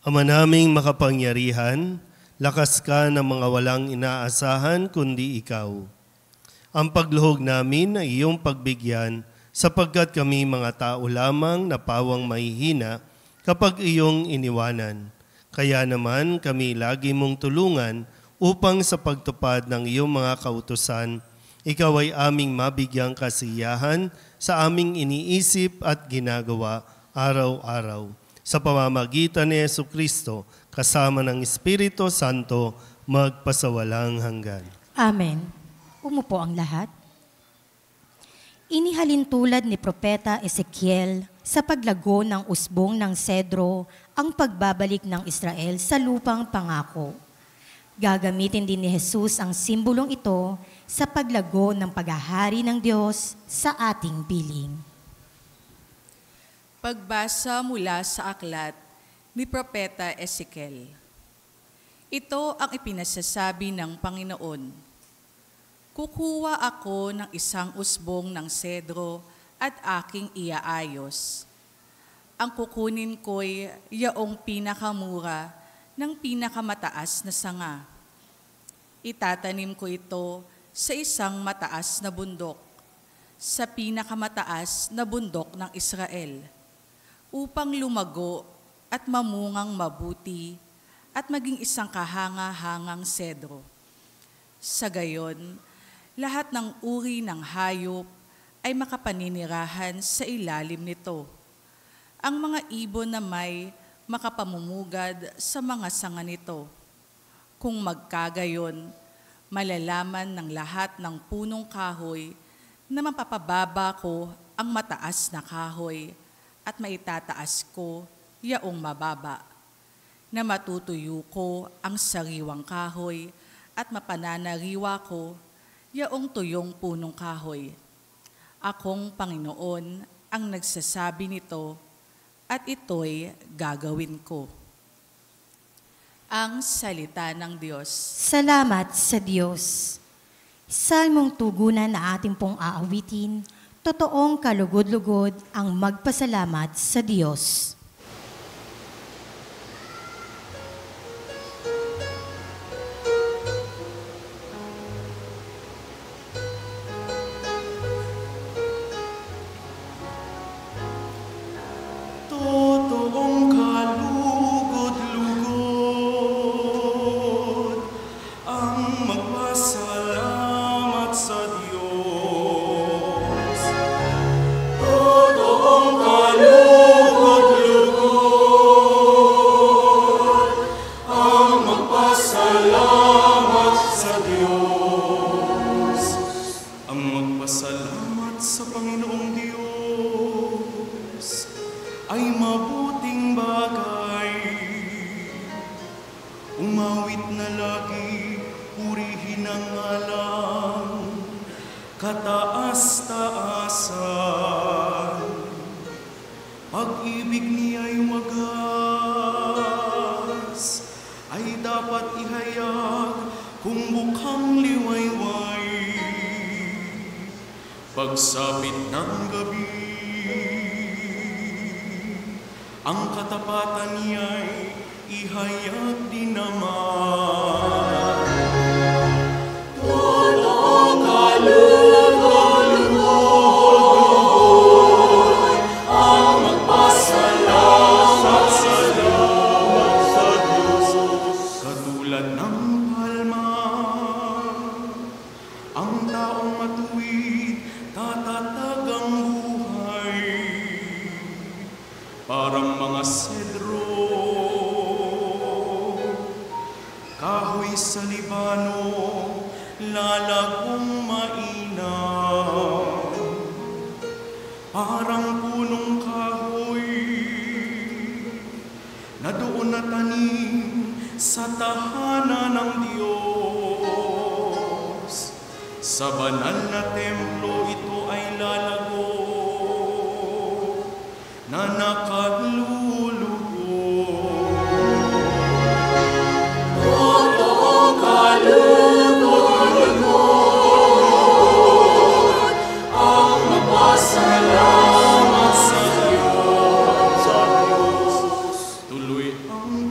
Ama naming makapangyarihan, lakas ka ng mga walang inaasahan kundi ikaw. Ang pagluhog namin ay iyong pagbigyan sapagkat kami mga tao lamang na pawang mahihina kapag iyong iniwanan. Kaya naman kami lagi mong tulungan upang sa pagtupad ng iyong mga kautusan, ikaw ay aming mabigyang kasiyahan sa aming iniisip at ginagawa araw-araw. Sa pamamagitan ni Jesucristo, kasama ng Espiritu Santo, magpasawalang hanggan. Amen. Umupo ang lahat. Inihalin tulad ni Propeta Ezekiel sa paglago ng usbong ng sedro ang pagbabalik ng Israel sa lupang pangako. Gagamitin din ni Jesus ang simbolong ito sa paglago ng paghahari ng Diyos sa ating piling. Pagbasa mula sa aklat ni Propeta Ezekiel. Ito ang ipinasasabi ng Panginoon. Kukuha ako ng isang usbong ng sedro at aking iaayos. Ang kukunin ko'y yaong pinakamura ng pinakamataas na sanga. Itatanim ko ito sa isang mataas na bundok, sa pinakamataas na bundok ng Israel, upang lumago at mamungang mabuti at maging isang kahanga-hangang sedro. Sa gayon, lahat ng uri ng hayop ay makapaninirahan sa ilalim nito. Ang mga ibon na may makapamumugad sa mga sanga nito. Kung magkagayon, malalaman ng lahat ng punong kahoy na mapapababa ko ang mataas na kahoy at maitataas ko yaong mababa, na matutuyo ko ang sariwang kahoy at mapananariwa ko yaong tuyong punong kahoy. Akong Panginoon ang nagsasabi nito at ito'y gagawin ko. Ang salita ng Diyos. Salamat sa Diyos. Salmong tugunan na ating pong aawitin, totoong kalugod-lugod ang magpasalamat sa Diyos. Pagsapit ng gabi, ang katapatan niya'y ihayag din naman. Totoong kalugod-lugod ang magpasalamat sa Diyos. Katulad ng palma, ang taong matuwid tatatag ang buhay, parang mga sedro, kahoy sa Libano, lalagong mainam, parang punong kahoy na doon natanim sa tahanan ng Diyos. Sa banal na templo ito ay lalago na nakalulugod. Totoong kalugod-lugod ang magpasalamat sa Diyos. Tuloy ang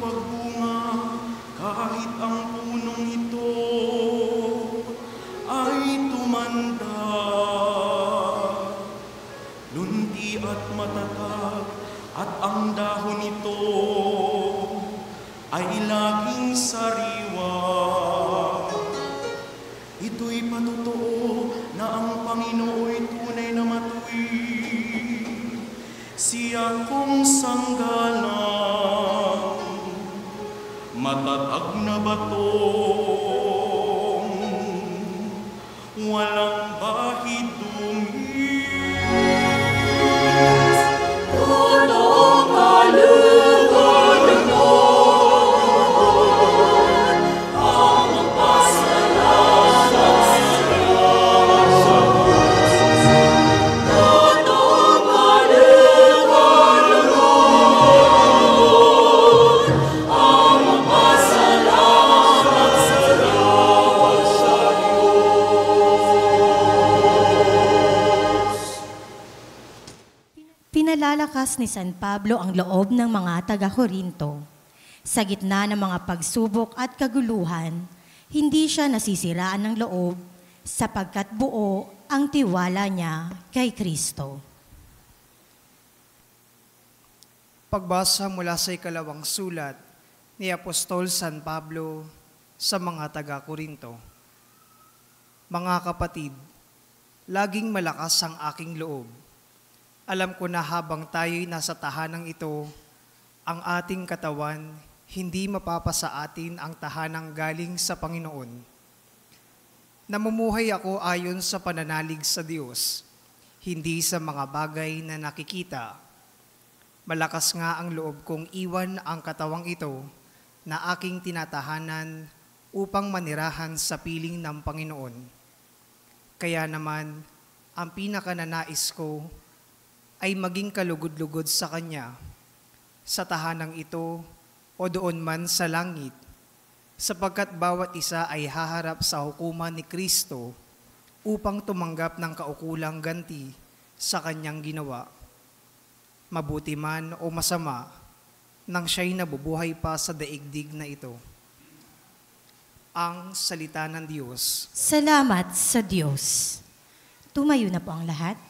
pinapalakas ni San Pablo ang loob ng mga taga-Korinto. Sa gitna ng mga pagsubok at kaguluhan, hindi siya nasisiraan ng loob sapagkat buo ang tiwala niya kay Kristo. Pagbasa mula sa ikalawang sulat ni Apostol San Pablo sa mga taga-Korinto. Mga kapatid, laging malakas ang aking loob. Alam ko na habang tayo'y nasa tahanang ito, ang ating katawan hindi mapapasa atin ang tahanang galing sa Panginoon. Namumuhay ako ayon sa pananalig sa Diyos, hindi sa mga bagay na nakikita. Malakas nga ang loob kong iwan ang katawang ito na aking tinatahanan upang manirahan sa piling ng Panginoon. Kaya naman, ang pinakananais ko ay maging kalugod-lugod sa Kanya, sa tahanang ito o doon man sa langit, sapagkat bawat isa ay haharap sa hukuman ni Kristo upang tumanggap ng kaukulang ganti sa Kanyang ginawa. Mabuti man o masama, nang siya'y nabubuhay pa sa daigdig na ito. Ang salita ng Diyos. Salamat sa Diyos. Tumayo na po ang lahat.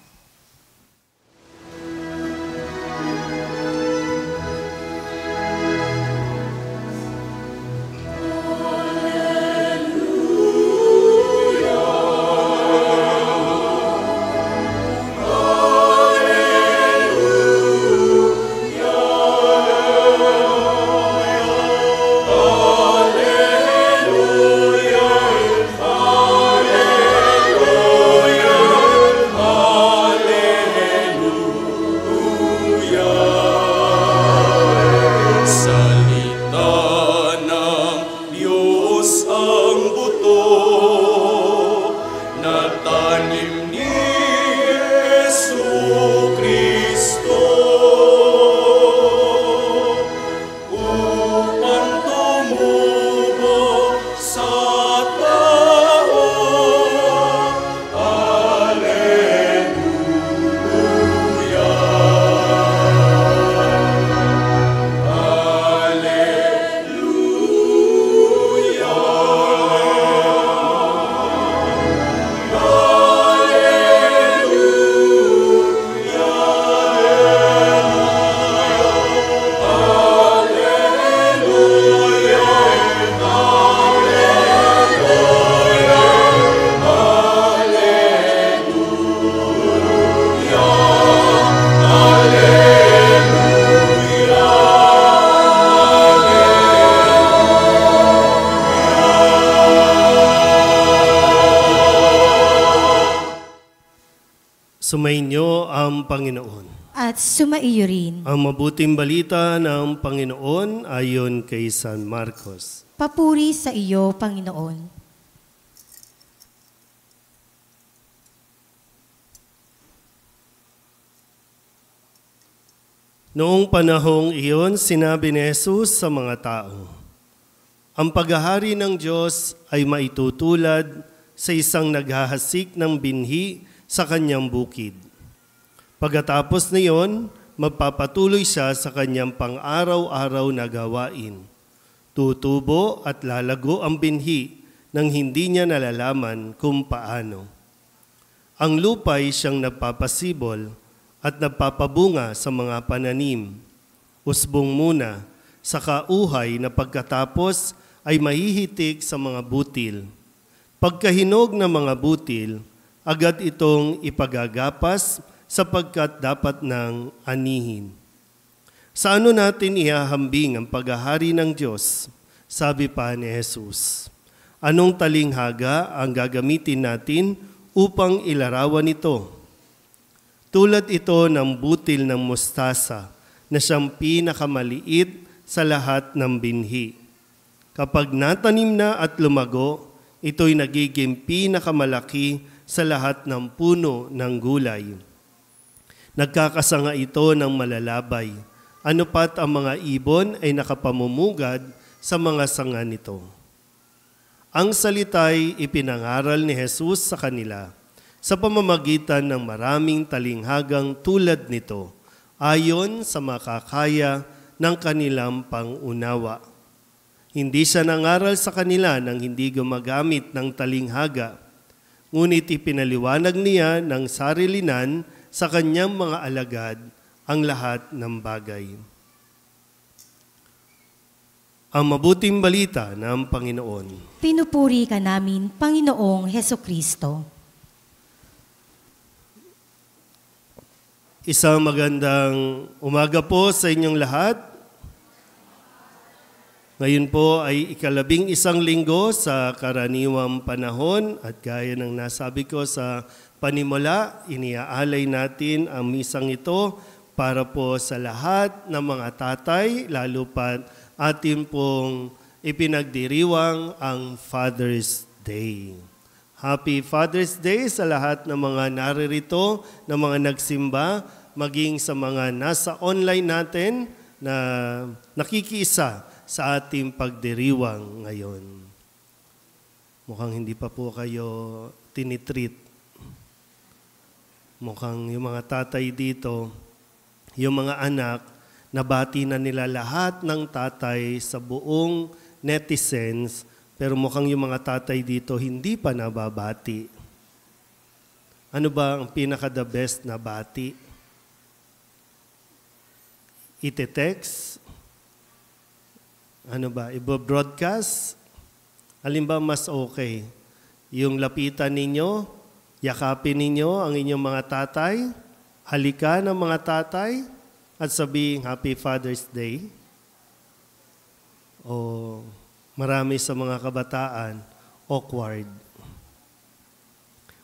Sumainyo ang Panginoon. At sumaiyo rin. Ang mabuting balita ng Panginoon ayon kay San Marcos. Papuri sa iyo, Panginoon. Noong panahong iyon, sinabi ni Jesus sa mga tao, ang paghahari ng Diyos ay maitutulad sa isang naghahasik ng binhi sa kanyang bukid. Pagkatapos niyon, magpapatuloy siya sa kanyang pang-araw-araw na gawain. Tutubo at lalago ang binhi nang hindi niya nalalaman kung paano. Ang lupa'y siyang nagpapasibol at nagpapabunga sa mga pananim. Usbong muna, saka uhay na pagkatapos ay mahihitik sa mga butil. Pagkahinog ng mga butil, agad itong ipagagapas sapagkat dapat nang anihin. Sa ano natin ihahambing ang paghahari ng Diyos? Sabi pa ni Jesus. Anong talinghaga ang gagamitin natin upang ilarawan ito? Tulad ito ng butil ng mustasa na siyang pinakamaliit sa lahat ng binhi. Kapag natanim na at lumago, ito'y nagiging pinakamalaki sa lahat ng puno ng gulay. Nagkakasanga ito ng malalabay. Ano pat ang mga ibon ay nakapamumugad sa mga sanga nito. Ang salita'y ipinangaral ni Jesus sa kanila sa pamamagitan ng maraming talinghagang tulad nito ayon sa makakaya ng kanilang pangunawa. Hindi siya nangaral sa kanila nang hindi gumagamit ng talinghaga, ngunit ipinaliwanag niya ng sarilinan sa kanyang mga alagad ang lahat ng bagay. Ang mabuting balita ng Panginoon. Pinupuri ka namin, Panginoong Hesukristo. Isang magandang umaga po sa inyong lahat. Ngayon po ay ika-11 linggo sa karaniwang panahon at gaya ng nasabi ko sa panimula, iniaalay natin ang misang ito para po sa lahat ng mga tatay, lalo pa atin pong ipinagdiriwang ang Father's Day. Happy Father's Day sa lahat ng mga naririto, ng mga nagsimba, maging sa mga nasa online natin na nakikiisa sa ating pagdiriwang ngayon. Mukhang hindi pa po kayo tinitreat. Mukhang yung mga tatay dito, yung mga anak, nabati na nila lahat ng tatay sa buong netizens, pero mukhang yung mga tatay dito hindi pa nababati. Ano ba ang pinaka-the best na bati? Ite-text? Ano ba? Ibo-broadcast? Alin ba mas okay? Yung lapitan ninyo, yakapin ninyo ang inyong mga tatay, halika ng mga tatay, at sabihin Happy Father's Day? O marami sa mga kabataan, awkward.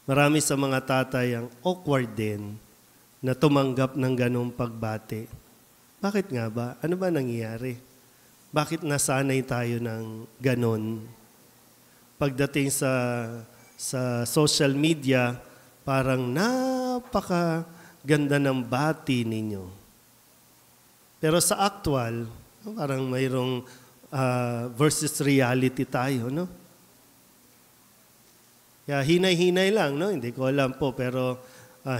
Marami sa mga tatay ang awkward din na tumanggap ng ganong pagbati. Bakit nga ba? Ano ba nangyayari? Bakit nasanay tayo ng ganon? Pagdating sa social media, parang napakaganda ng bati ninyo. Pero sa actual, parang mayroong versus reality tayo, no? Kaya hinay-hinay lang, no? Hindi ko alam po, pero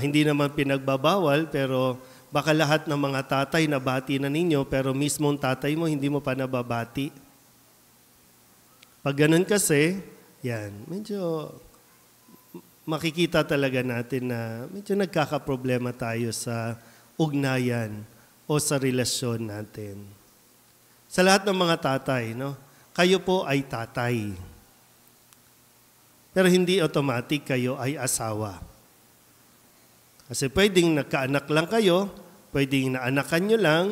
hindi naman pinagbabawal, pero baka lahat ng mga tatay nabati na ninyo, pero mismong tatay mo hindi mo pa nababati. Pag ganun kasi, yan, medyo makikita talaga natin na medyo nagkakaproblema tayo sa ugnayan o sa relasyon natin. Sa lahat ng mga tatay, no? Kayo po ay tatay. Pero hindi automatic kayo ay asawa. Kasi pwedeng nagkaanak lang kayo, pwedeng naanakan nyo lang,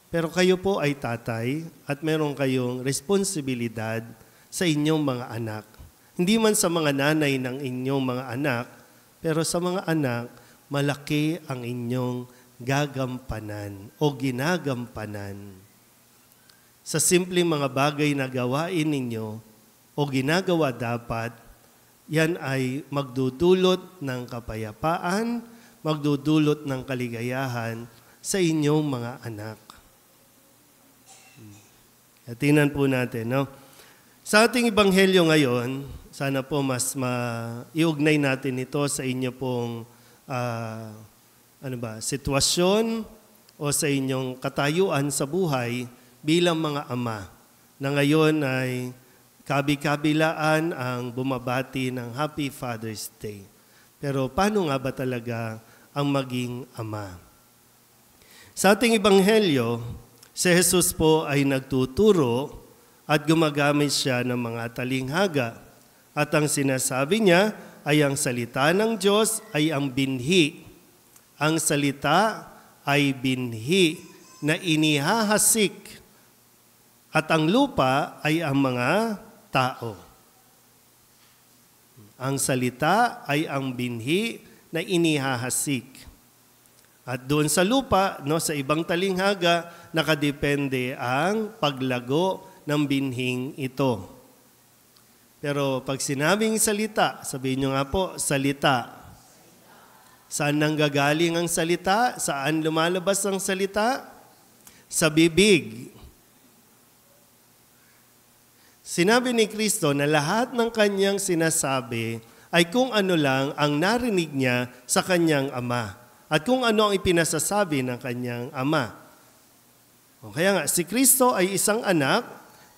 pero kayo po ay tatay at meron kayong responsibilidad sa inyong mga anak. Hindi man sa mga nanay ng inyong mga anak, pero sa mga anak, malaki ang inyong gagampanan o ginagampanan. Sa simpleng mga bagay na gawain ninyo o ginagawa dapat, yan ay magdudulot ng kapayapaan, magdudulot ng kaligayahan sa inyong mga anak. At tingnan po natin, no? Sa ating ebanghelyo ngayon, sana po mas iugnay natin ito sa inyo pong sitwasyon o sa inyong katayuan sa buhay bilang mga ama na ngayon ay kabi-kabilaan ang bumabati ng Happy Father's Day. Pero paano nga ba talaga ang maging ama? Sa ating ebanghelyo, si Jesus po ay nagtuturo at gumagamit siya ng mga talinghaga. At ang sinasabi niya ay ang salita ng Diyos ay ang binhi. Ang salita ay binhi na inihahasik at ang lupa ay ang mga tao. Ang salita ay ang binhi na inihahasik. At doon sa lupa, no, sa ibang talinghaga, nakadepende ang paglago ng binhing ito. Pero pag sinabing salita, sabihin nyo nga po, salita. Saan nanggagaling ang salita? Saan lumalabas ang salita? Sa bibig. Sinabi ni Kristo na lahat ng kanyang sinasabi ay kung ano lang ang narinig niya sa kanyang ama. at kung ano ang ipinasasabi ng kanyang ama. O kaya nga, si Kristo ay isang anak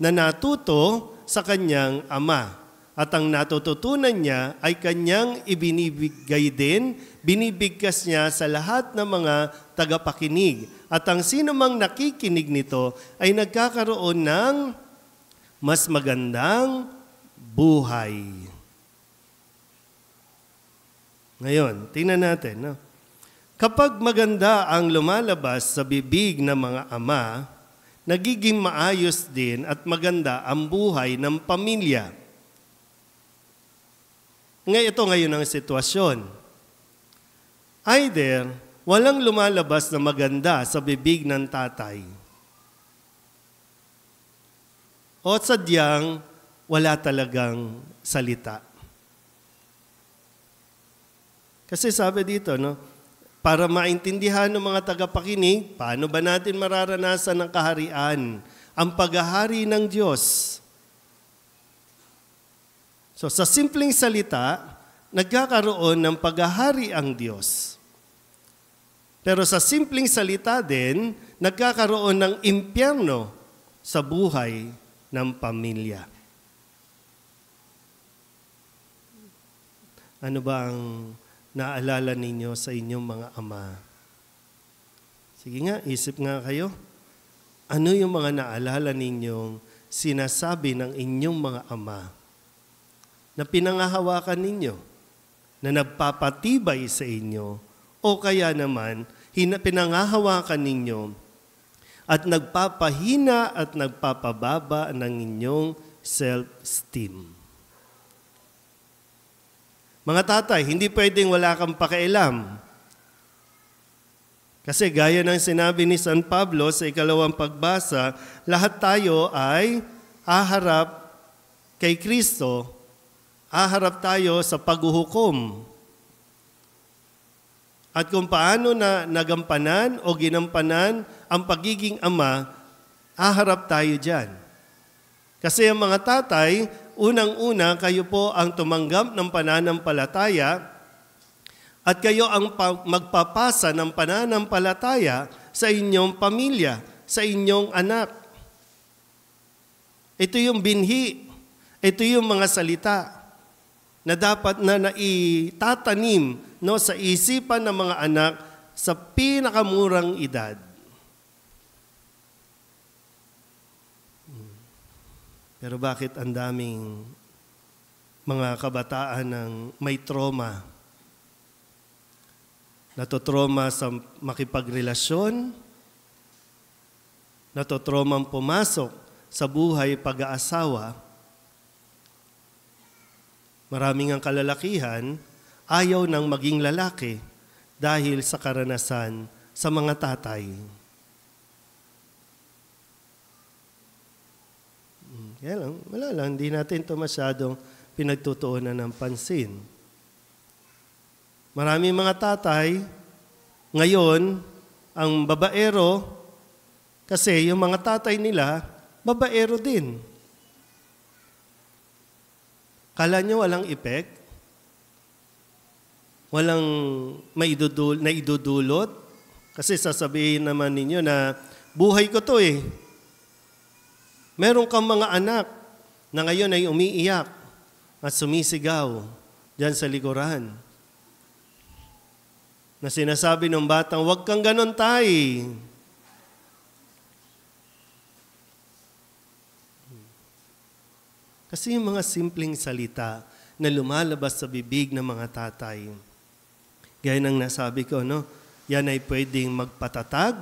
na natuto sa kanyang ama. At ang natututunan niya ay kanyang ibinibigay din, binibigkas niya sa lahat ng mga tagapakinig. At ang sino mang nakikinig nito ay nagkakaroon ng mas magandang buhay. Ngayon, tingnan natin. No? Kapag maganda ang lumalabas sa bibig ng mga ama, nagiging maayos din at maganda ang buhay ng pamilya. Ito ngayon ang sitwasyon. Either walang lumalabas na maganda sa bibig ng tatay, o sadyang wala talagang salita. Kasi sabi dito, no, para maintindihan ng mga tagapakinig, paano ba natin mararanasan ang kaharian, ang paghahari ng Diyos? So sa simpleng salita, nagkakaroon ng paghahari ang Diyos. Pero sa simpleng salita din, nagkakaroon ng impyerno sa buhay ng pamilya. Ano ba ang naalala ninyo sa inyong mga ama? Sige nga, isip nga kayo. Ano yung mga naalala ninyong sinasabi ng inyong mga ama na pinangahawakan ninyo, na nagpapatibay sa inyo, o kaya naman pinangahawakan ninyo at nagpapahina at nagpapababa ng inyong self-esteem? Mga tatay, hindi pwedeng wala kang pakialam. Kasi gaya ng sinabi ni San Pablo sa ikalawang pagbasa, lahat tayo ay haharap kay Kristo, haharap tayo sa paghuhukom. At kung paano na nagampanan o ginampanan ang pagiging ama, haharap tayo dyan. Kasi ang mga tatay, unang-una, kayo po ang tumanggap ng pananampalataya at kayo ang magpapasa ng pananampalataya sa inyong pamilya, sa inyong anak. Ito yung binhi, ito yung mga salita na dapat na naitatanim, no, sa isipan ng mga anak sa pinakamurang edad. Pero bakit ang daming mga kabataan ng may trauma? Natotrauma sa makipagrelasyon, natotraumang pumasok sa buhay pag-aasawa. Maraming ang kalalakihan ayaw nang maging lalaki dahil sa karanasan sa mga tatay. Kaya lang, wala lang, hindi natin ito masyadong pinagtutuunan ng pansin. Maraming mga tatay, ngayon, ang babaero, kasi yung mga tatay nila, babaero din. Kala nyo walang effect? Walang naidudulot? Kasi sasabihin naman ninyo na, buhay ko to eh. Meron kang mga anak na ngayon ay umiiyak at sumisigaw dyan sa likuran. Na sinasabi ng batang, huwag kang ganon, tay. Kasi yung mga simpleng salita na lumalabas sa bibig ng mga tatay, gaya ng nasabi ko, no? Yan ay pwedeng magpatatag,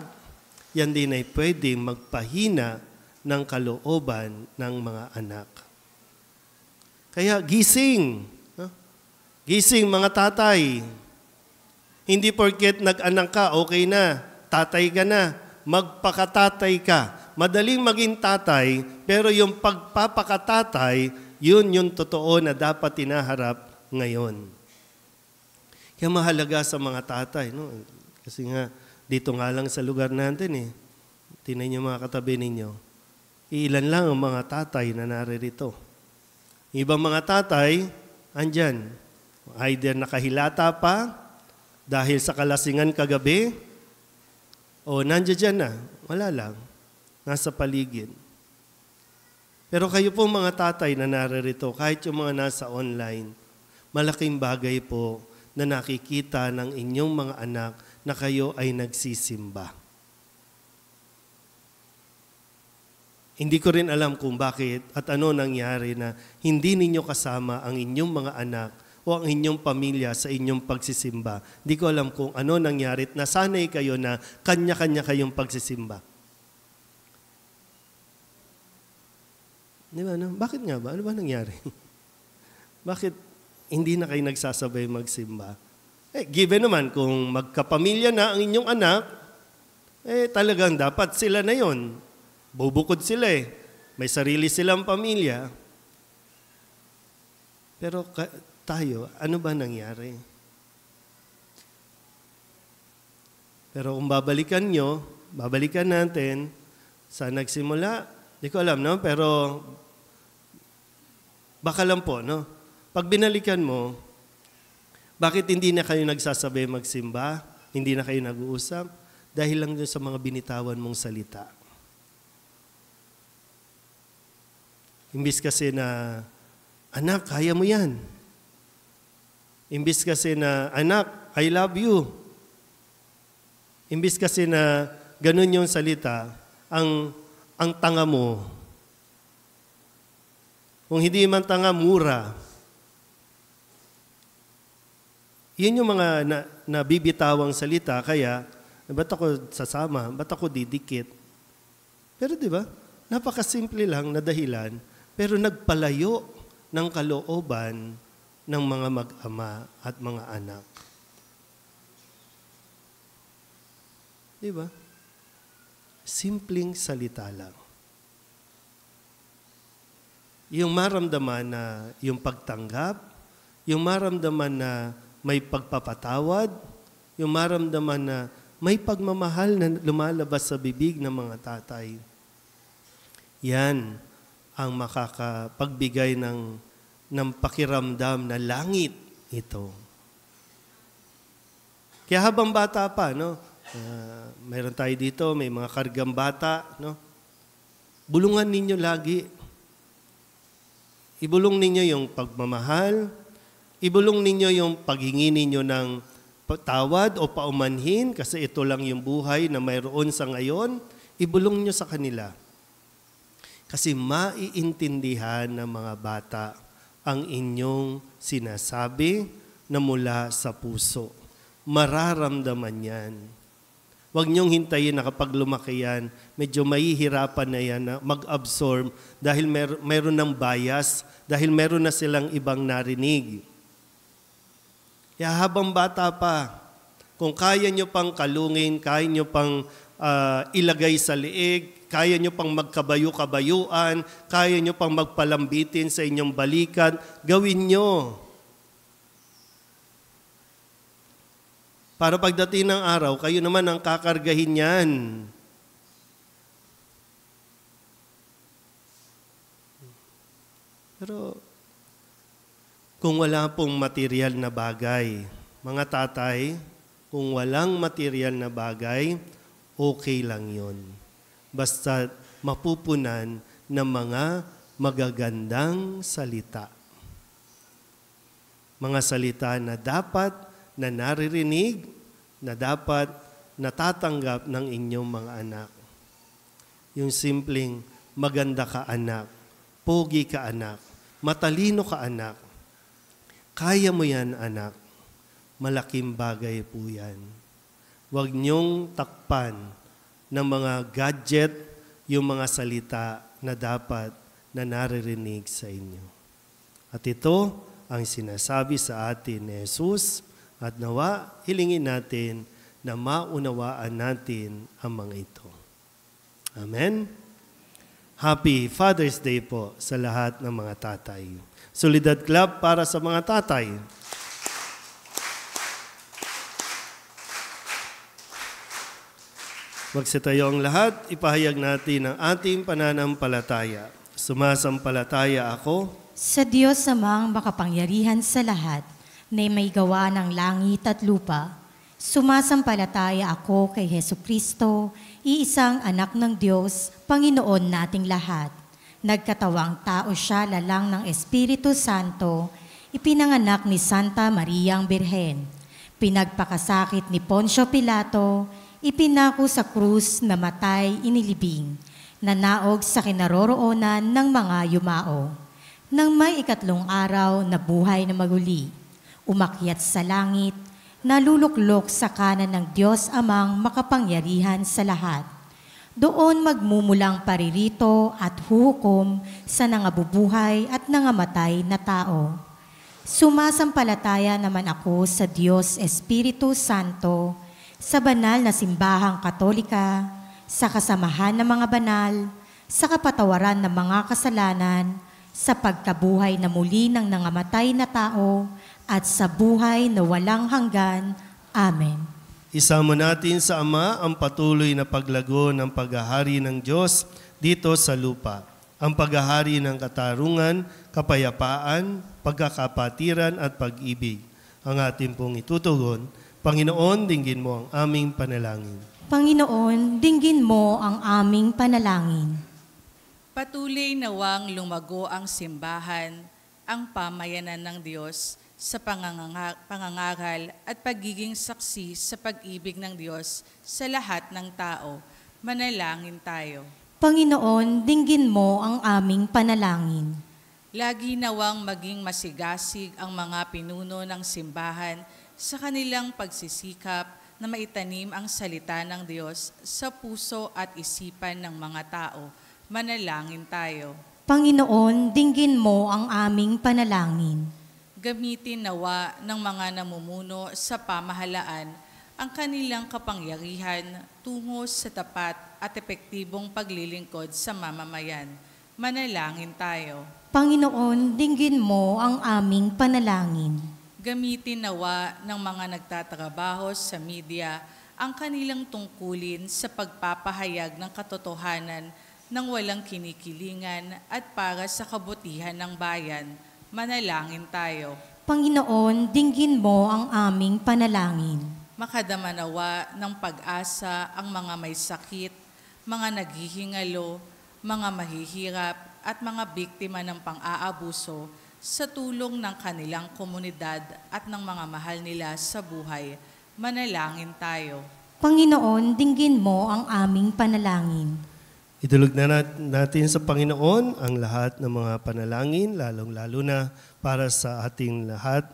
yan din ay pwedeng magpahina ng kalooban ng mga anak. Kaya gising. No? Gising mga tatay. Hindi porket nag-anak ka, okay na. Tatay ka na. Magpakatatay ka. Madaling maging tatay, pero yung pagpapakatatay, yun yung totoo na dapat tinaharap ngayon. Kaya mahalaga sa mga tatay. No? Kasi nga, dito nga lang sa lugar natin eh. Tingnan niyo mga katabi ninyo. Ilan lang ang mga tatay na naririto. Ibang mga tatay, andyan. Either nakahilata pa, Dahil sa kalasingan kagabi, o nandiyan dyan na, wala lang, nasa paligid. Pero kayo po mga tatay na naririto, kahit yung mga nasa online, malaking bagay po na nakikita ng inyong mga anak na kayo ay nagsisimba. Hindi ko rin alam kung bakit at ano nangyari na hindi ninyo kasama ang inyong mga anak o ang inyong pamilya sa inyong pagsisimba. Hindi ko alam kung ano nangyari at nasanay kayo na kanya-kanya kayong pagsisimba. Di ba? No? Bakit nga ba? Ano ba nangyari? Bakit hindi na kayo nagsasabay magsimba? Given naman, kung magkapamilya na ang inyong anak, talagang dapat sila na yon. Bubukod sila May sarili silang pamilya. Pero tayo, ano ba nangyari? Pero kung babalikan natin sa nagsimula, di ko alam, no? Pero baka lang po, no? Pag binalikan mo, bakit hindi na kayo nagsasabay magsimba? Hindi na kayo nag-uusap? Dahil lang dun sa mga binitawan mong salita. Imbis kasi na, anak, kaya mo yan. Imbis kasi na, anak, I love you. Imbis kasi na, ganun yung salita, ang tanga mo. Kung hindi man tanga, mura. Yun yung mga nabibitawang salita, kaya, ba't ako sasama? Ba't ako didikit? Pero di ba, napakasimple lang na dahilan, pero nagpalayo ng kalooban ng mga mag-ama at mga anak. Di ba? Simpleng salita lang. Yung maramdaman na yung pagtanggap, yung maramdaman na may pagpapatawad, yung maramdaman na may pagmamahal na lumalabas sa bibig ng mga tatay. Yan ang makakapagbigay ng pakiramdam na langit ito. Kaya habang bata pa, no? Mayroon tayo dito, may mga kargang bata, no? Bulungan ninyo lagi. Ibulong ninyo yung pagmamahal, ibulong ninyo yung paghingi ninyo ng tawad o paumanhin kasi ito lang yung buhay na mayroon sa ngayon, ibulong nyo sa kanila. Kasi maiintindihan ng mga bata ang inyong sinasabi na mula sa puso. Mararamdaman yan. Huwag niyong hintayin na kapag lumaki yan, medyo mahihirapan na yan na mag-absorb dahil meron ng bias, dahil meron na silang ibang narinig. Kaya habang bata pa, kung kaya nyo pang kalungin, kaya nyo pang ilagay sa liig, kaya nyo pang magkabayo-kabayuan, kaya nyo pang magpalambitin sa inyong balikat, gawin nyo. Para pagdating ng araw, kayo naman ang kakargahin yan. Pero kung wala pong material na bagay, mga tatay, kung walang material na bagay, okay lang yon. Basta mapupunan ng mga magagandang salita. Mga salita na dapat na naririnig, na dapat natatanggap ng inyong mga anak. Yung simpleng maganda ka anak, pogi ka anak, matalino ka anak, kaya mo yan anak, malaking bagay po yan. Huwag niyong takpan ng mga gadget yung mga salita na dapat na naririnig sa inyo. At ito ang sinasabi sa atin ni Jesus at nawa hilingin natin na maunawaan natin ang mga ito. Amen? Happy Father's Day po sa lahat ng mga tatay. Solidad Club para sa mga tatay. Magsitayo ang lahat, ipahayag natin ang ating pananampalataya. Sumasampalataya ako sa Diyos amang makapangyarihan sa lahat, na may gawa ng langit at lupa, Sumasampalataya ako kay Hesukristo, iisang anak ng Diyos, Panginoon nating lahat. Nagkatawang tao siya lalang ng Espiritu Santo, ipinanganak ni Santa Mariang Birhen. Pinagpakasakit ni Poncio Pilato, ipinako sa krus, namatay, inilibing, nanaog sa kinaroroonan ng mga yumao. Nang may 3 araw na buhay na maguli, umakyat sa langit, naluluklok sa kanan ng Diyos Amang makapangyarihan sa lahat. Doon magmumulang paririto at huhukom sa nangabubuhay at nangamatay na tao. Sumasampalataya naman ako sa Diyos Espiritu Santo, sa banal na simbahang Katolika, sa kasamahan ng mga banal, sa kapatawaran ng mga kasalanan, sa pagkabuhay na muli ng nangamatay na tao, at sa buhay na walang hanggan. Amen. Isama natin sa Ama ang patuloy na paglago ng paghahari ng Diyos dito sa lupa. Ang paghahari ng katarungan, kapayapaan, pagkakapatiran at pag-ibig. Ang ating pong itutugon, Panginoon, dinggin mo ang aming panalangin. Panginoon, dinggin mo ang aming panalangin. Patuloy nawang lumago ang simbahan, ang pamayanan ng Diyos sa pangangaral at pagiging saksi sa pag-ibig ng Diyos sa lahat ng tao. Manalangin tayo. Panginoon, dinggin mo ang aming panalangin. Lagi nawang maging masigasig ang mga pinuno ng simbahan sa kanilang pagsisikap na maitanim ang salita ng Diyos sa puso at isipan ng mga tao. Manalangin tayo. Panginoon, dinggin mo ang aming panalangin. Gamitin nawa ng mga namumuno sa pamahalaan ang kanilang kapangyarihan tungo sa tapat at epektibong paglilingkod sa mamamayan. Manalangin tayo. Panginoon, dinggin mo ang aming panalangin. Gamitin nawa ng mga nagtatrabaho sa media ang kanilang tungkulin sa pagpapahayag ng katotohanan ng walang kinikilingan at para sa kabutihan ng bayan. Manalangin tayo. Panginoon, dinggin mo ang aming panalangin. Makadama nawa ng pag-asa ang mga may sakit, mga naghihingalo, mga mahihirap at mga biktima ng pang-aabuso sa tulong ng kanilang komunidad at ng mga mahal nila sa buhay. Manalangin tayo. Panginoon, dinggin mo ang aming panalangin. Idulog na natin sa Panginoon ang lahat ng mga panalangin, lalong-lalo na para sa ating lahat,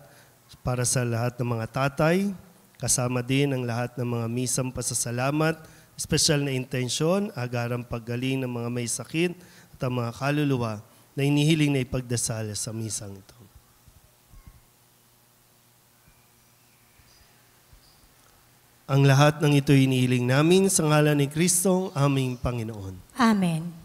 para sa lahat ng mga tatay, kasama din ang lahat ng mga misang pasasalamat, espesyal na intensyon, agarang paggaling ng mga may sakit at ang mga kaluluwa na inihiling na ipagdasal sa misang ito. Ang lahat ng ito inihiling namin sa ngalan ni Kristo, aming Panginoon. Amen.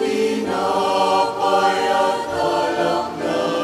Tinapay at alak na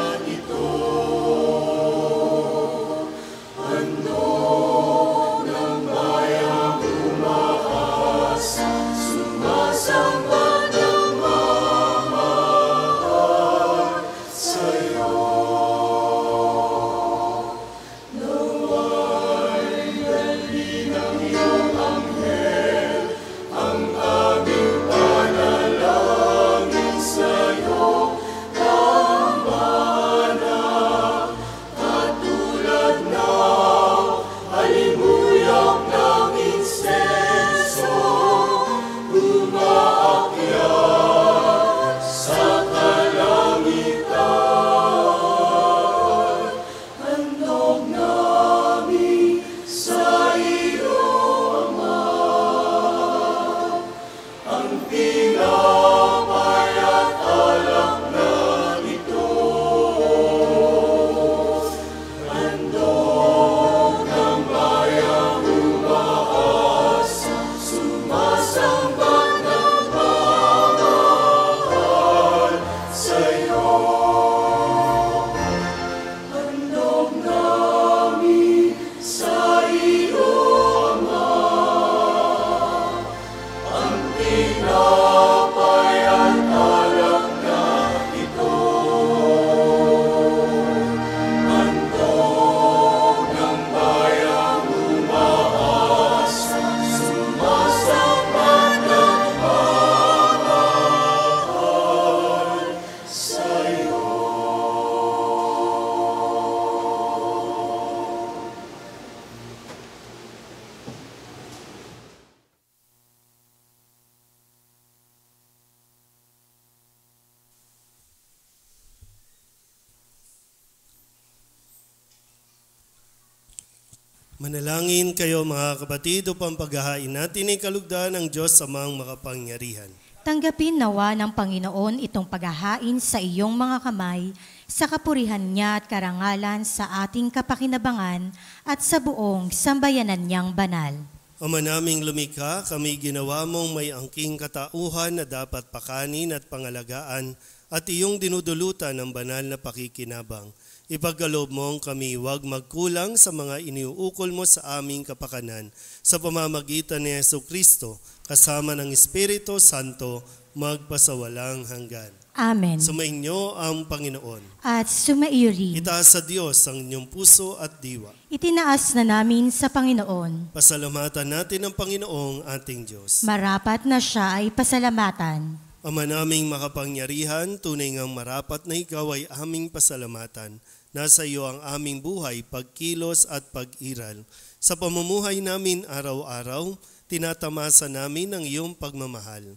Manalangin kayo mga kapatid upang paghahain natin ay kalugdan ng Diyos amang makapangyarihan. Tanggapin nawa ng Panginoon itong paghahain sa iyong mga kamay, sa kapurihan niya at karangalan sa ating kapakinabangan at sa buong sambayanan niyang banal. Ama naming lumikha, kami ginawa mong may angking katauhan na dapat pakanin at pangalagaan at iyong dinudulutan ng banal na pakikinabang. Ipagkaloob mong kami huwag magkulang sa mga iniuukol mo sa aming kapakanan sa pamamagitan ni Jesucristo kasama ng Espiritu Santo magpasawalang hanggan. Amen. Sumainyo ang Panginoon. At sumaiyo rin. Itaas sa Diyos ang inyong puso at diwa. Itinaas na namin sa Panginoon. Pasalamatan natin ang Panginoong ating Diyos. Marapat na siya ay pasalamatan. Ama naming makapangyarihan, tunay ngang marapat na ikaw ay aming pasalamatan. Nasa iyo ang aming buhay, pagkilos at pag-iral. Sa pamumuhay namin araw-araw, tinatamasa namin ang iyong pagmamahal.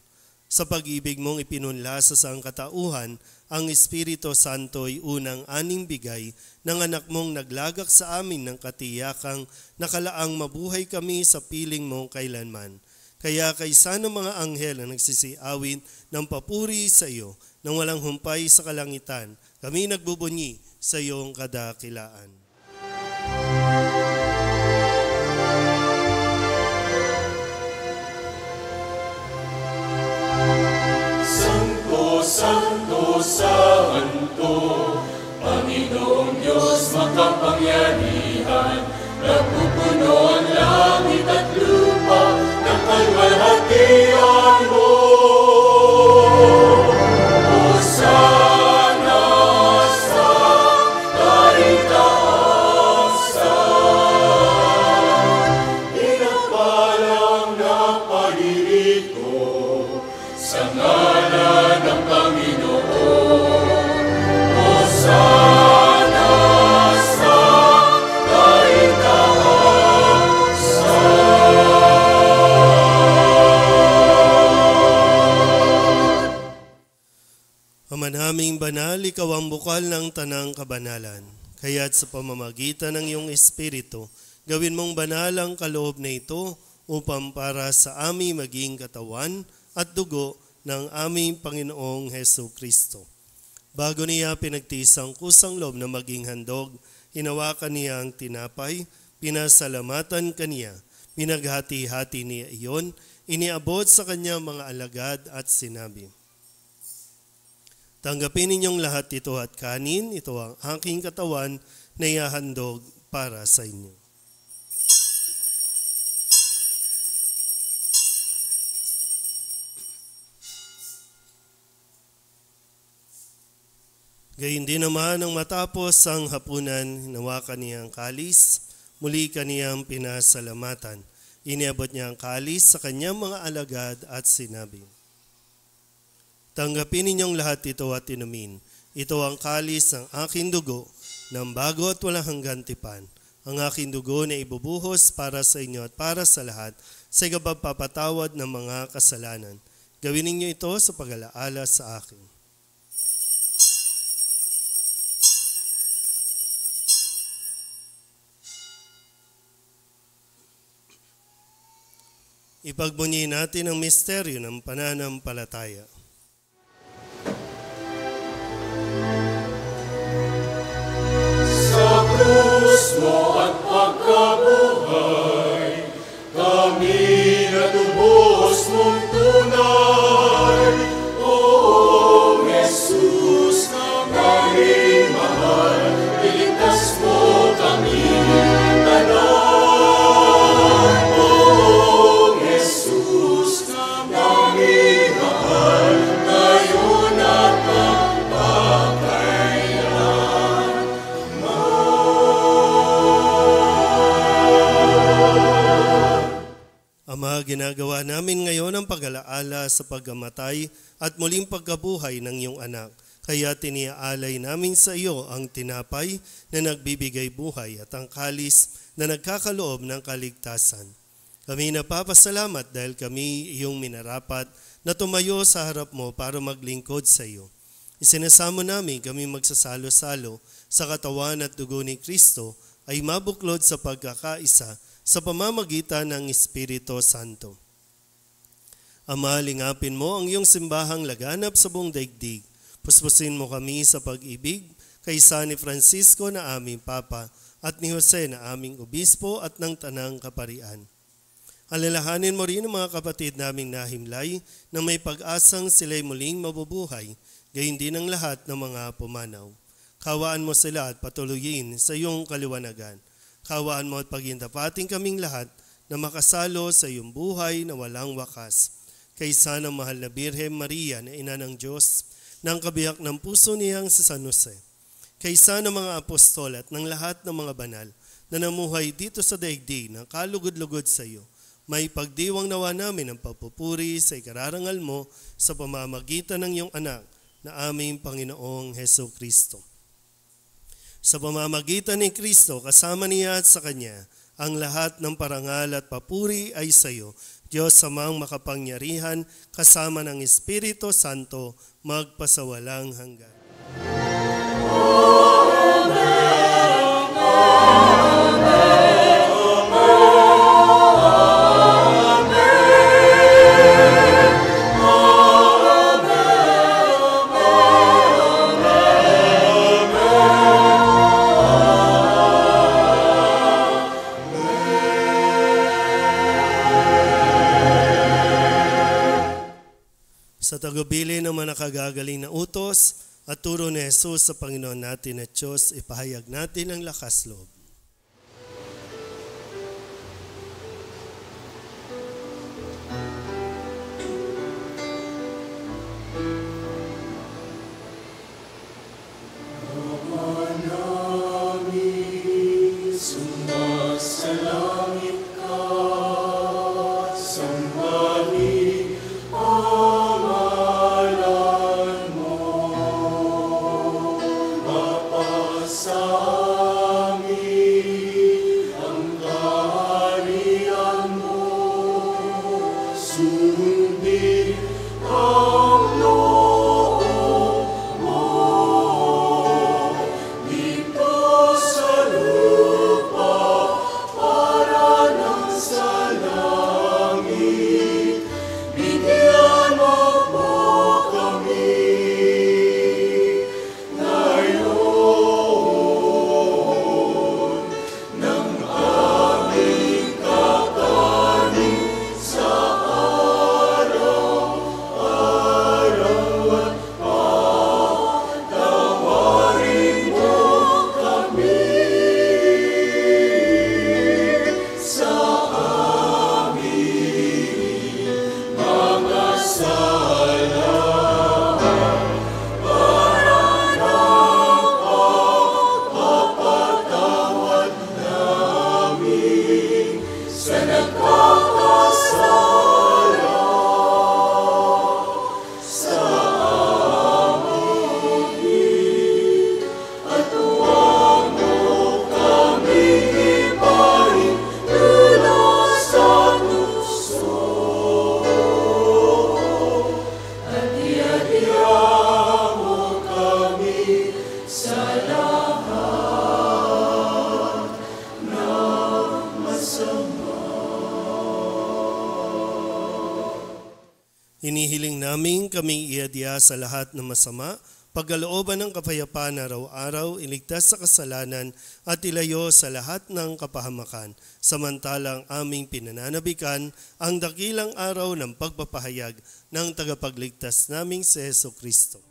Sa pag-ibig mong ipinunla sa sangkatauhan, ang Espiritu Santo'y unang aning bigay ng anak mong naglagak sa amin ng katiyakang nakalaang mabuhay kami sa piling mong kailanman. Kaya kaysa ng mga anghel na nagsisiawin ng papuri sa iyo, nang walang humpay sa kalangitan, kami nagbubunyi sa iyong kadakilaan. Santo, Santo, Santo, Panginoong Diyos makapangyarihan, nagpupuno ang langit at lupa ng kalwalhatian mo. Hosana sa kaitaasan, inapalang na paririto sa ngalan ng Panginoon. Hosana sa kaitaasan. Ama naming banal, ikaw ang bukal ng tanang kabanalan. Kaya't sa pamamagitan ng iyong Espiritu, gawin mong banal ang kaloob na ito upang para sa aming maging katawan at dugo ng aming Panginoong Jesucristo. Bago niya pinagtiis ang kusang loob na maging handog, hinawakan niya ang tinapay, pinasalamatan kaniya, pinaghati-hati niya iyon, iniabot sa kanya mga alagad at sinabi, tanggapin ninyong lahat ito at kanin, ito ang aking katawan na ihahandog para sa inyo. Gayun din naman ang matapos ang hapunan, hinawakan niya ang kalis, muli kaniyang pinasalamatan. Iniabot niya ang kalis sa kanyang mga alagad at sinabi, tanggapin ninyong lahat ito at inumin. Ito ang kalis ng aking dugo, ng bago at walang hanggan tipan. Ang aking dugo na ibubuhos para sa inyo at para sa lahat sa ikapagpapatawad ng mga kasalanan. Gawin ninyo ito sa pag-alaala sa akin. Ipagbunyi natin ang misteryo ng pananampalataya. Sa krus mo at pagkabuhay, kami natubos mong tunay. O Jesus, aming mahal, iligtas mo kami tanan. O Jesus, aming mahal, ngayon at magpakailan. Ama, ginagawa namin ngayon ang pag-alaala sa pagkamatay at muling pagkabuhay ng iyong anak. Kaya tiniaalay namin sa iyo ang tinapay na nagbibigay buhay at ang kalis na nagkakaloob ng kaligtasan. Kami napapasalamat dahil kami iyong minarapat na tumayo sa harap mo para maglingkod sa iyo. Isinasamo namin kami magsasalo-salo sa katawan at dugo ni Kristo ay mabuklod sa pagkakaisa sa pamamagitan ng Espiritu Santo. Ama, lingapin mo ang iyong simbahang laganap sa buong daigdig. Puspusin mo kami sa pag-ibig kay San Francisco na aming Papa at ni Jose na aming Obispo at ng Tanang Kaparian. Alalahanin mo rin ang mga kapatid naming nahimlay na may pag-asang sila'y muling mabubuhay, gayon din ang lahat ng mga pumanaw. Kawaan mo sila at patuloyin sa iyong kaliwanagan. Kawaan mo at paghintapating kaming lahat na makasalo sa iyong buhay na walang wakas. Kaysa ng mahal na Birhen Maria na Ina ng Diyos, ng kabiyak ng puso niyang sa San Jose. Kaysa ng mga apostol at ng lahat ng mga banal na namuhay dito sa daigdig ng kalugod-lugod sa iyo, may pagdiwang nawa namin ang pagpupuri sa ikararangal mo sa pamamagitan ng iyong anak na aming Panginoong Heso Kristo. Sa pamamagitan ni Kristo, kasama niya at sa Kanya, ang lahat ng parangal at papuri ay sa iyo, Diyos Amang makapangyarihan, kasama ng Espiritu Santo, magpasawalang hanggan. Sa tagubilin ng mga nakagagaling na utos at turo ni Jesus sa Panginoon natin at Diyos, ipahayag natin ang lakas loob. Hinihiling namin kaming iadya sa lahat ng masama, pagkalooban ng kapayapaan araw-araw, iligtas sa kasalanan at ilayo sa lahat ng kapahamakan, samantalang aming pinananabikan ang dakilang araw ng pagpapahayag ng tagapagligtas naming si Heso Kristo.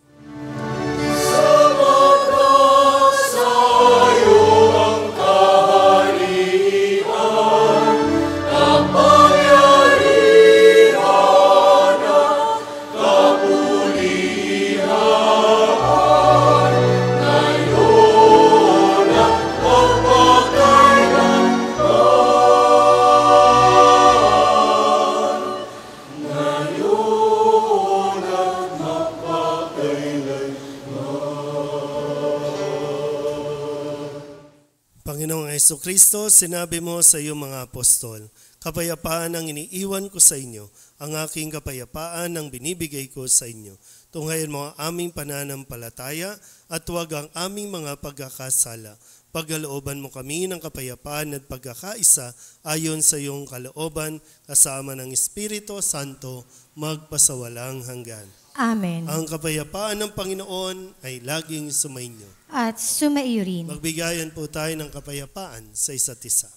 Panginoong Jesucristo, sinabi mo sa iyong mga apostol, kapayapaan ang iniiwan ko sa inyo, ang aking kapayapaan ang binibigay ko sa inyo. Tunghayan mo ang aming pananampalataya at huwag ang aming mga pagkakasala. Pagkalooban mo kami ng kapayapaan at pagkakaisa ayon sa iyong kalooban kasama ng Espiritu Santo magpasawalang hanggan. Amen. Ang kapayapaan ng Panginoon ay laging sumainyo. At sumaiyo rin. Magbigayan po tayo ng kapayapaan sa isa't isa.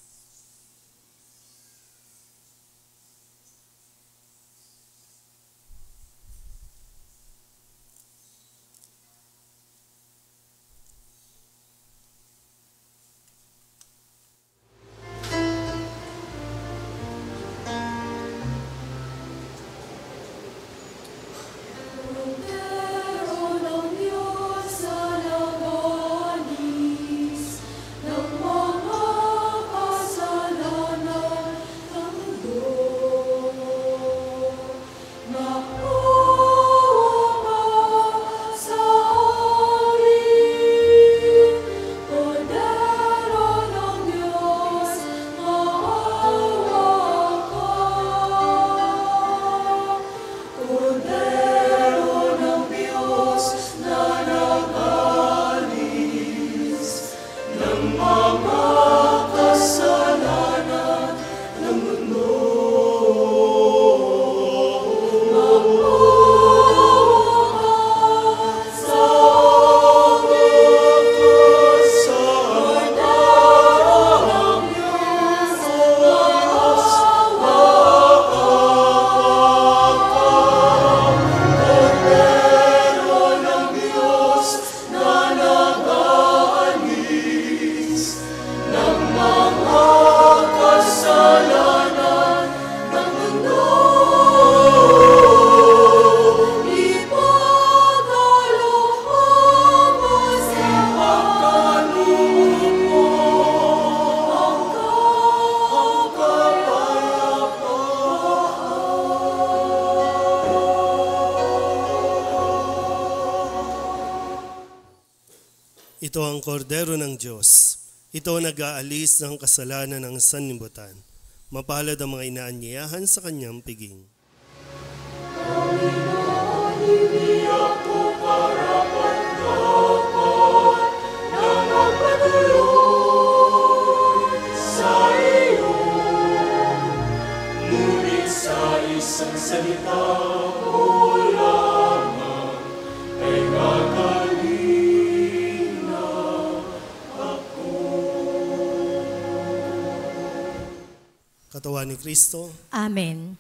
Ito ang kordero ng Diyos. Ito nag-aalis ng kasalanan ng sanlibutan. Mapalad ang mga inaanyayahan sa kanyang piging. Isang salita mo lamang ay gagaling na ako. Katawan ni Kristo. Amen.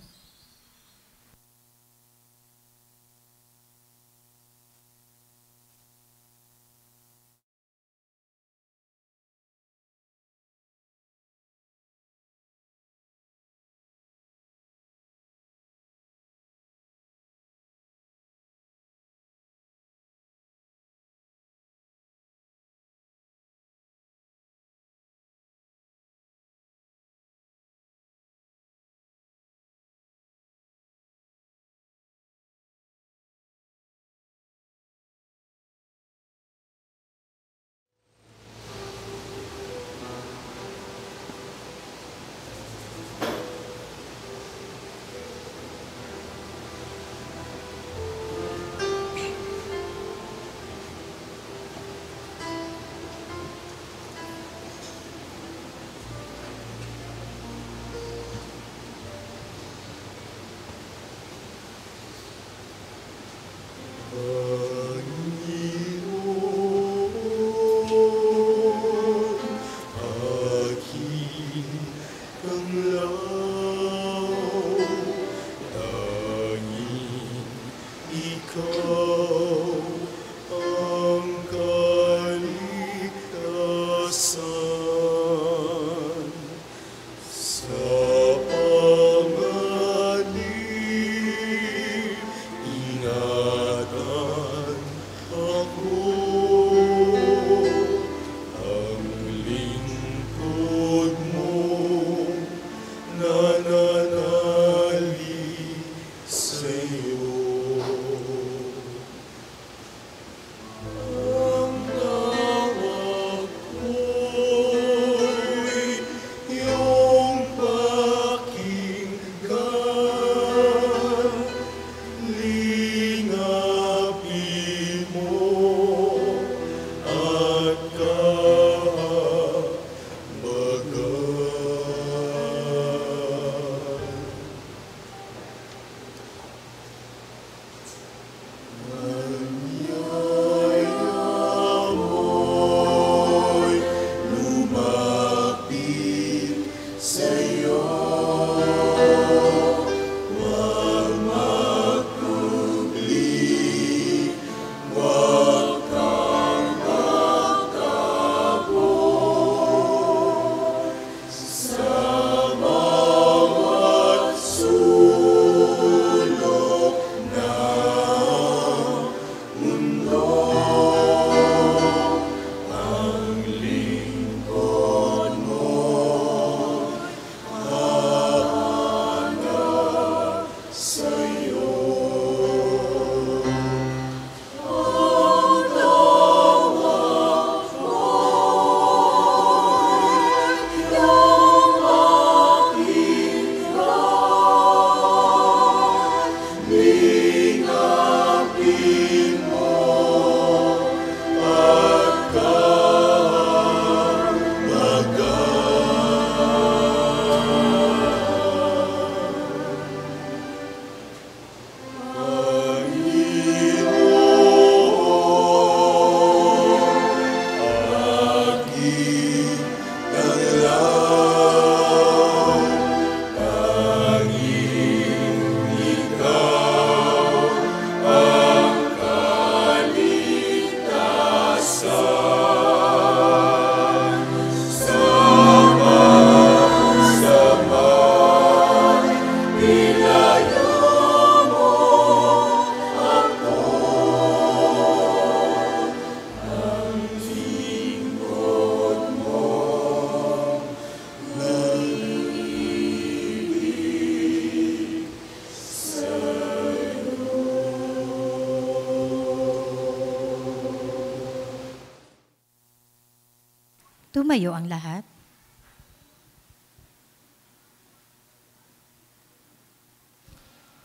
At Tumayo ang lahat.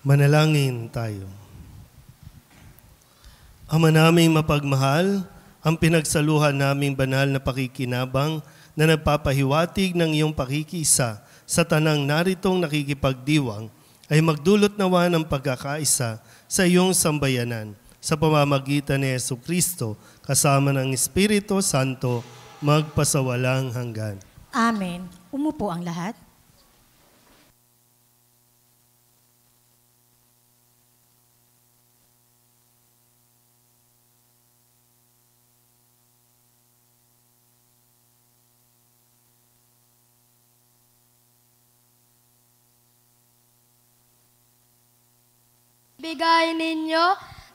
Manalangin tayo. Ama naming mapagmahal, ang pinagsaluhan naming banal na pakikinabang na nagpapahiwatig ng iyong pakikisa sa tanang naritong nakikipagdiwang ay magdulot nawa ng pagkakaisa sa iyong sambayanan sa pamamagitan ni Jesucristo kasama ng Espiritu Santo magpasawalang hanggan. Amen. Umupo ang lahat. Bigay ninyo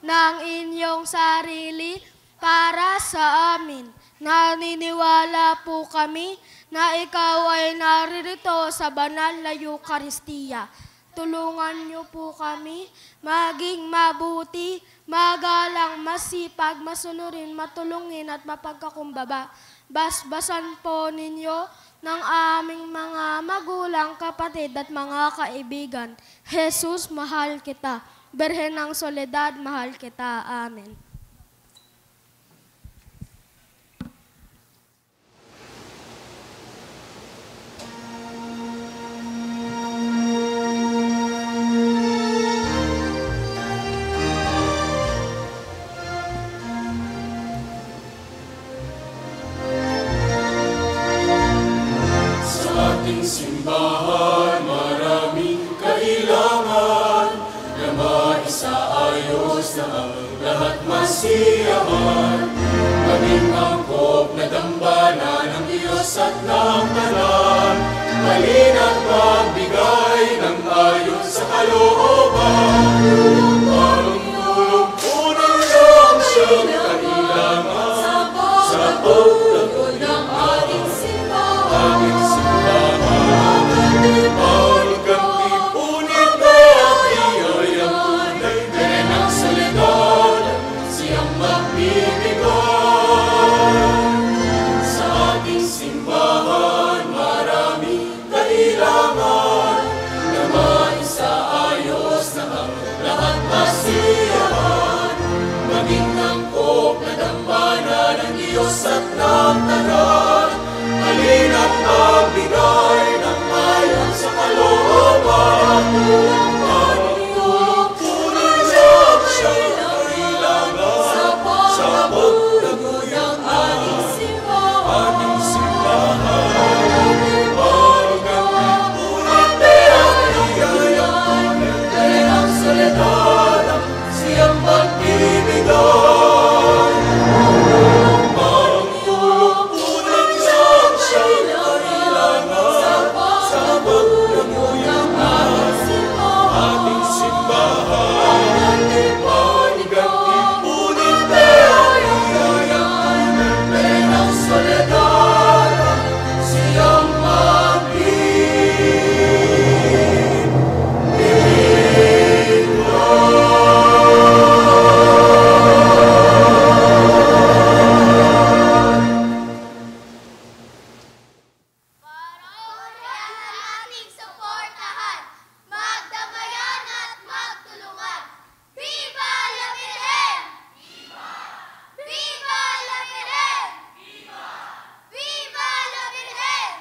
ng inyong sarili para sa amin. Naniniwala po kami na ikaw ay naririto sa banal na Eucharistia. Tulungan niyo po kami maging mabuti, magalang, masipag, masunurin, matulungin at mapagkakumbaba. Basbasan po ninyo ng aming mga magulang, kapatid at mga kaibigan. Jesus, mahal kita. Berhen ng Soledad, mahal kita. Amen. Sa ating simbahan, maraming kailangan na maisaayos na ang lahat masiyahan. Maging angkop na dambana ng Diyos at ng tanan, halin at magbigay ng ayon sa kalooban. Tulong po ng siyang kailangan sa paglago ng ating simbahan. Pagkatipunin na iyayang tunay, Beren ng Soledad, siyang magbibigay. Sa ating simbahan, maraming kailangan na maisaayos na ang lahat masiyahan. Maging angkop na dambana ng Diyos at ng tanan, halin at magbigay ng ayon sa kalooban. Tulong po ng siyang kailangan sa paglago ng ating simbahan. Pagkatipunin na iyayang Beren ng Soledad, siyang magbibigay. Tulong po ng siyang kailangan sa paglago ng ating simbahan. Pagkatipunin na iyayang Beren ng Soledad, siyang ating suportahan, magdamayan at magtulungan. Viva la Virgen! Viva! Viva la Virgen! Viva! Viva la Virgen!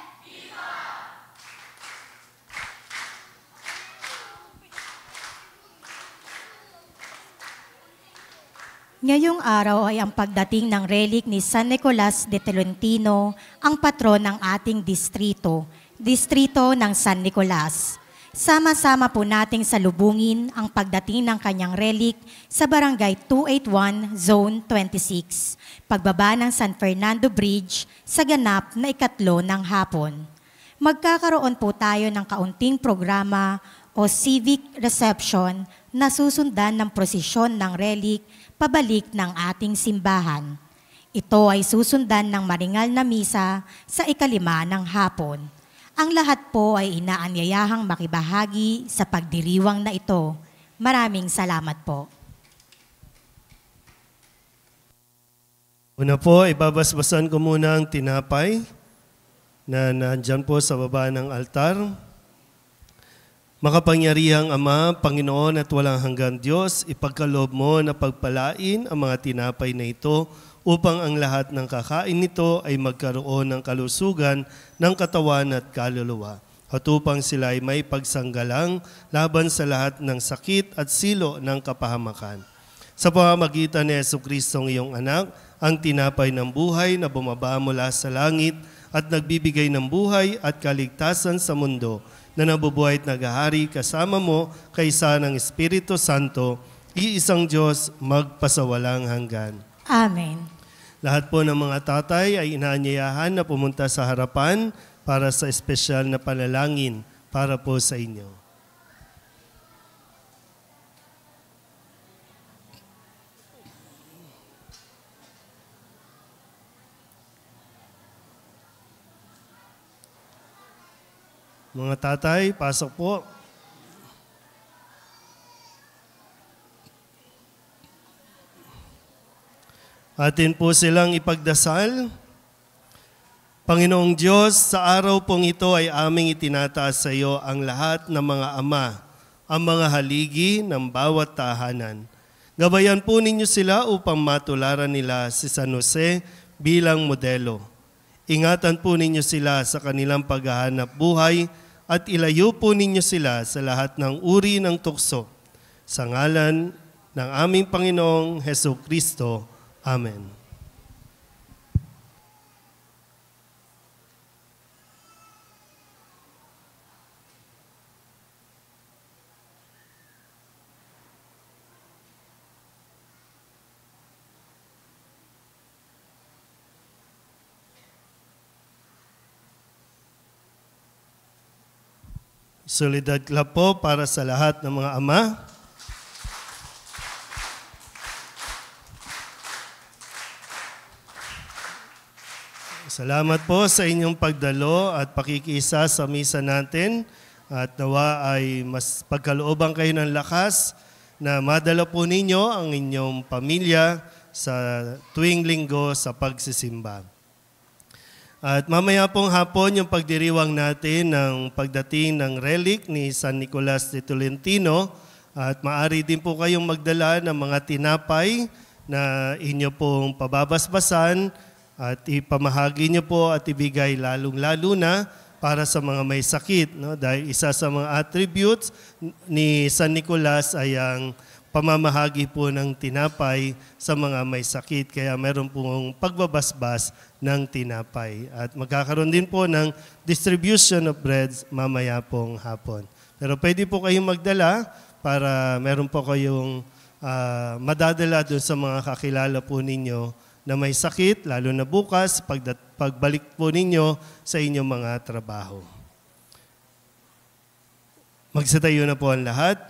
Ngayong araw ay ang pagdating ng relic ni San Nicolas de Tolentino, ang patron ng ating distrito ng San Nicolas. Sama-sama po nating salubungin ang pagdating ng kanyang relic sa Barangay 281, Zone 26, pagbaba ng San Fernando Bridge sa ganap na 3 ng hapon. Magkakaroon po tayo ng kaunting programa o civic reception na susundan ng prosesyon ng relic pabalik ng ating simbahan. Ito ay susundan ng maringal na misa sa 5 ng hapon. Ang lahat po ay inaanyayahang makibahagi sa pagdiriwang na ito. Maraming salamat po. Una po, ibabasbasan ko muna ang tinapay na nandyan po sa baba ng altar. Makapangyarihang Ama, Panginoon at walang hanggang Diyos, ipagkaloob mo na pagpalain ang mga tinapay na ito upang ang lahat ng kakain nito ay magkaroon ng kalusugan ng katawan at kaluluwa. At upang sila ay may pagsanggalang laban sa lahat ng sakit at silo ng kapahamakan. Sa pamamagitan ni Jesucristong iyong anak, ang tinapay ng buhay na bumaba mula sa langit at nagbibigay ng buhay at kaligtasan sa mundo, na nabubuhay at naghahari kasama mo kaysa ng Espiritu Santo, iisang Diyos magpasawalang hanggan. Amen. Lahat po ng mga tatay ay inaanyayahan na pumunta sa harapan para sa espesyal na panalangin para po sa inyo. Mga tatay, pasok po. Atin po silang ipagdasal. Panginoong Diyos, sa araw pong ito ay aming itinataas sa iyo ang lahat ng mga ama, ang mga haligi ng bawat tahanan. Gabayan po ninyo sila upang matularan nila si San Jose bilang modelo. Ingatan po ninyo sila sa kanilang paghahanap buhay at ilayo po ninyo sila sa lahat ng uri ng tukso. Sa ngalan ng aming Panginoong Hesukristo. Amen. Solidad clap po para sa lahat ng mga ama. Salamat po sa inyong pagdalo at pakikisa sa misa natin at nawa ay mas pagkalooban kayo ng lakas na madala po ninyo ang inyong pamilya sa tuwing linggo sa pagsisimba. At mamaya pong hapon yung pagdiriwang natin ng pagdating ng relic ni San Nicolas de Tolentino at maaari din po kayong magdala ng mga tinapay na inyo pong pababasbasan at ipamahagi nyo po at ibigay lalong-lalo na para sa mga may sakit. No? Dahil isa sa mga attributes ni San Nicolas ay ang pamamahagi po ng tinapay sa mga may sakit. Kaya meron pong pagbabasbas ng tinapay. At magkakaroon din po ng distribution of breads mamaya pong hapon. Pero pwede po kayong magdala para meron po kayong madadala doon sa mga kakilala po ninyo na may sakit, lalo na bukas, pagbalik po ninyo sa inyong mga trabaho. Magsitayo na po ang lahat.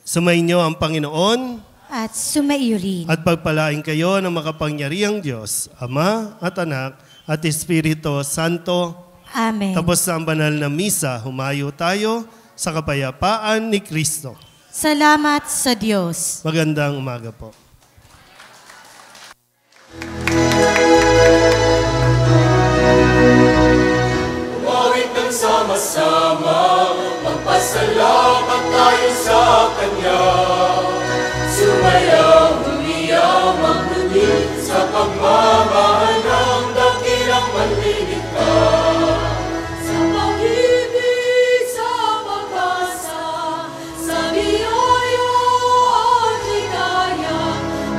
Sumainyo ang Panginoon At sumaiyo rin. at pagpalain kayo ng makapangyarihang Diyos, Ama at Anak at Espiritu Santo. Amen. Tapos na ang banal na misa, humayo tayo sa kapayapaan ni Kristo. Salamat sa Diyos. Magandang umaga po. Umawit ng sama-sama, magpasalamat tayo sa Kanya. Sumayaw, umiyaw, magdudil sa pagmamahal ng dakilang manlilikha. Sa pag-ibig, sa pag-asa, sa biyaya at ligaya,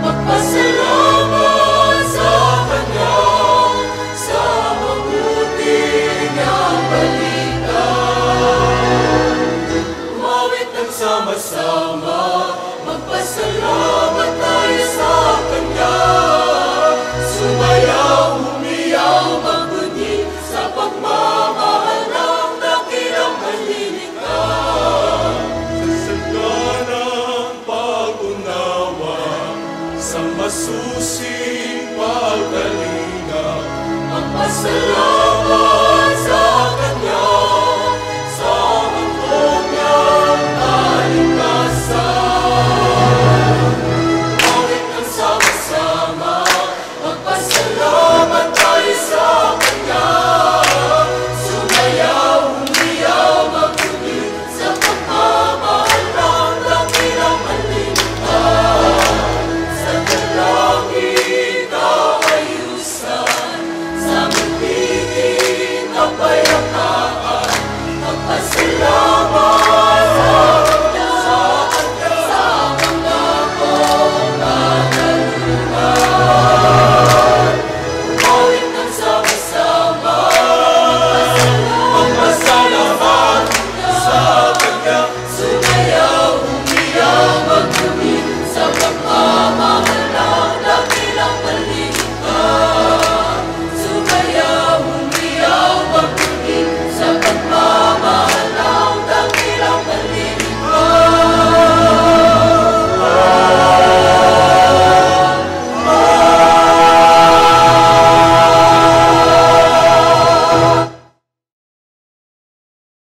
magpasalamat sa Kanya, sa mabuti niyang balita. Umawit ng sama-sama,